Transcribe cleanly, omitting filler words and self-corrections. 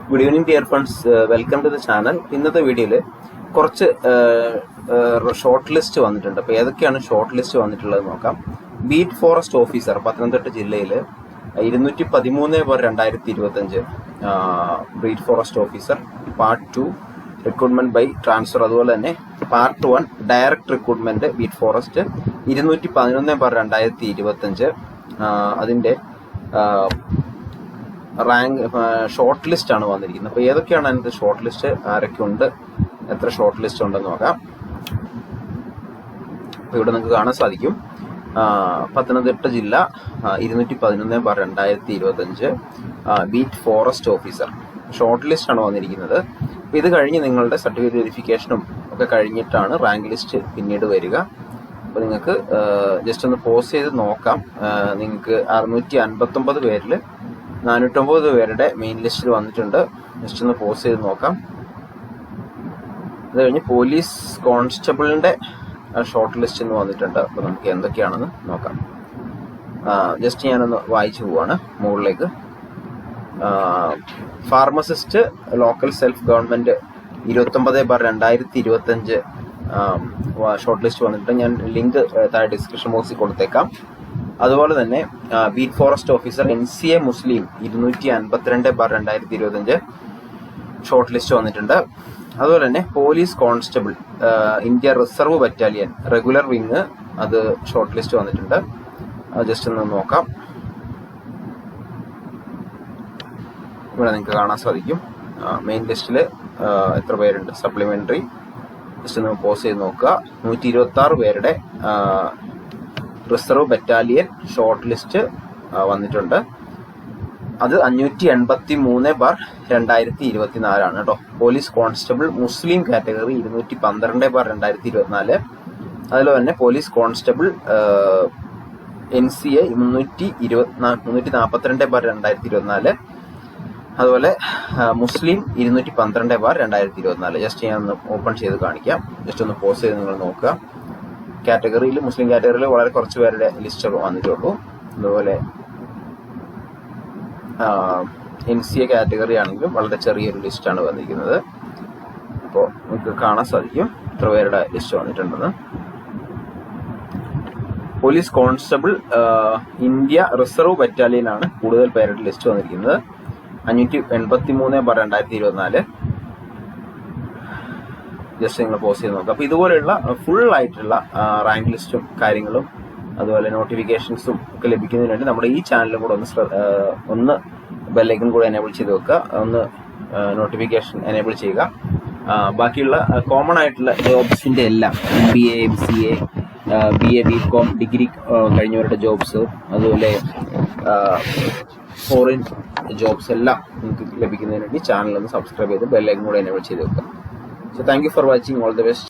Good evening dear friends, welcome to the channel. ഇന്നത്തെ വീഡിയോയിൽ കുറച്ച് ഷോർട്ട് ലിസ്റ്റ് വന്നിട്ടുണ്ട്. അപ്പോൾ ഏതൊക്കെയാണ് ഷോർട്ട് ലിസ്റ്റ് വന്നിട്ടുള്ളത് നോക്കാം. ബീറ്റ് ഫോറസ്റ്റ് ഓഫീസർ പത്തനംതിട്ട ജില്ലയിൽ 213/2025 beat forest officer part 2 recruitment by transfer. അതുപോലെ തന്നെ part 1 direct recruitment beat forest 211/2025 അതിന്റെ റാങ്ക് ഷോർട്ട് ലിസ്റ്റ് ആണ് വന്നിരിക്കുന്നത്. അപ്പോൾ ഏതൊക്കെയാണ് അതിനകത്ത് ഷോർട്ട് ലിസ്റ്റ്, ആരൊക്കെ ഉണ്ട്, എത്ര ഷോർട്ട് ലിസ്റ്റ് ഉണ്ടെന്ന് നോക്കാം. അപ്പോൾ ഇവിടെ നിങ്ങൾക്ക് കാണാൻ സാധിക്കും, പത്തനംതിട്ട ജില്ല 211/2025 beat forest officer short list ആണ് വന്നിരിക്കുന്നത്. അപ്പോൾ ഇത് കഴിഞ്ഞ് നിങ്ങളുടെ സർട്ടിഫിക്കറ്റ് വെരിഫിക്കേഷനും ഒക്കെ കഴിഞ്ഞിട്ടാണ് റാങ്ക് ലിസ്റ്റ് പിന്നീട് വരിക. അപ്പോൾ നിങ്ങൾക്ക് ജസ്റ്റ് ഒന്ന് പോസ് ചെയ്ത് നോക്കാം. നിങ്ങൾക്ക് 659 പേരിൽ 409 പേരുടെ മെയിൻ ലിസ്റ്റിൽ വന്നിട്ടുണ്ട്. ജസ്റ്റ് ഒന്ന് പോസ് ചെയ്ത് നോക്കാം. അത് കഴിഞ്ഞ് പോലീസ് കോൺസ്റ്റബിളിന്റെ ഷോർട്ട് ലിസ്റ്റ് എന്ന് വന്നിട്ടുണ്ട്. അപ്പോൾ നമുക്ക് എന്തൊക്കെയാണെന്ന് നോക്കാം. ജസ്റ്റ് ഞാനൊന്ന് വായിച്ചു പോവാണ് മുകളിലേക്ക്. Pharmacist local self government 29/2025 short list വന്നിട്ട് ഞാൻ ലിങ്ക് താഴെ ഡിസ്ക്രിപ്ഷൻ ബോക്സിൽ കൊടുത്തേക്കാം. അതുപോലെ തന്നെ ബീറ്റ് ഫോറസ്റ്റ് ഓഫീസർ NCA മുസ്ലിം 252/2025 ഷോർട്ട് ലിസ്റ്റ് വന്നിട്ടുണ്ട്. അതുപോലെ തന്നെ police constable India reserve battalion regular wing, അത് ഷോർട്ട് ലിസ്റ്റ് വന്നിട്ടുണ്ട്. ജസ്റ്റ് ഒന്ന് നോക്കാം. ഇവിടെ നിങ്ങൾക്ക് കാണാൻ സാധിക്കും മെയിൻ ലിസ്റ്റിൽ എത്ര പേരുണ്ട്. സപ്ലിമെന്ററി ജസ്റ്റ് ഒന്ന് പോസ് ചെയ്ത് നോക്കുക. 126 പേരുടെ റിസർവ് ബറ്റാലിയൻ ഷോർട്ട് ലിസ്റ്റ് വന്നിട്ടുണ്ട്. അത് 583/2024 ആണ് കേട്ടോ. പോലീസ് കോൺസ്റ്റബിൾ മുസ്ലിം കാറ്റഗറി 212/2024. അതുപോലെ തന്നെ പോലീസ് കോൺസ്റ്റബിൾ NCA 342/2024. അതുപോലെ മുസ്ലിം 212/2024. ജസ്റ്റ് ഞാൻ ഒന്ന് ഓപ്പൺ ചെയ്ത് കാണിക്കാം. ജസ്റ്റ് ഒന്ന് പോസ് ചെയ്ത് നിങ്ങൾ നോക്കുക. കാറ്റഗറിയിൽ മുസ്ലിം കാറ്റഗറിയിൽ വളരെ കുറച്ച് പേരുടെ ലിസ്റ്റ് വന്നിട്ടുള്ളൂ. അതുപോലെ NCA കാറ്റഗറി ആണെങ്കിലും വളരെ ചെറിയൊരു ലിസ്റ്റാണ് വന്നിരിക്കുന്നത്. അപ്പോൾ നമുക്ക് കാണാൻ സാധിക്കും എത്ര പേരുടെ ലിസ്റ്റ് വന്നിട്ടുണ്ടെന്ന്. പോലീസ് കോൺസ്റ്റബിൾ ഇന്ത്യ റിസർവ് ബറ്റാലിയനാണ് കൂടുതൽ പേരുടെ ലിസ്റ്റ് വന്നിരിക്കുന്നത്. 583/2024. ജസ്റ്റ് നിങ്ങൾ പോസ്റ്റ് ചെയ്ത് നോക്കുക. അപ്പോൾ ഇതുപോലെയുള്ള ഫുൾ ആയിട്ടുള്ള റാങ്ക് ലിസ്റ്റും കാര്യങ്ങളും അതുപോലെ നോട്ടിഫിക്കേഷൻസും ഒക്കെ ലഭിക്കുന്നതിന് വേണ്ടി നമ്മുടെ ഈ ചാനലും കൂടെ ഒന്ന് ബെല്ലൈക്കൺ കൂടെ എനേബിൾ ചെയ്ത് വെക്കുക, ഒന്ന് നോട്ടിഫിക്കേഷൻ എനേബിൾ ചെയ്യുക. ബാക്കിയുള്ള കോമൺ ആയിട്ടുള്ള ജോബ്സിന്റെ എല്ലാം MBA MCA BA BCom degree കഴിഞ്ഞവരുടെ ജോബ്സ്, അതുപോലെ ഫോറിൻ ജോബ്സ് എല്ലാം നിങ്ങൾക്ക് ലഭിക്കുന്നതിന് വേണ്ടി ചാനൽ ഒന്ന് സബ്സ്ക്രൈബ് ചെയ്ത് ബെല്ലൈക്കൺ കൂടെ എനേബിൾ ചെയ്ത് വെക്കുക. So thank you for watching. All the best.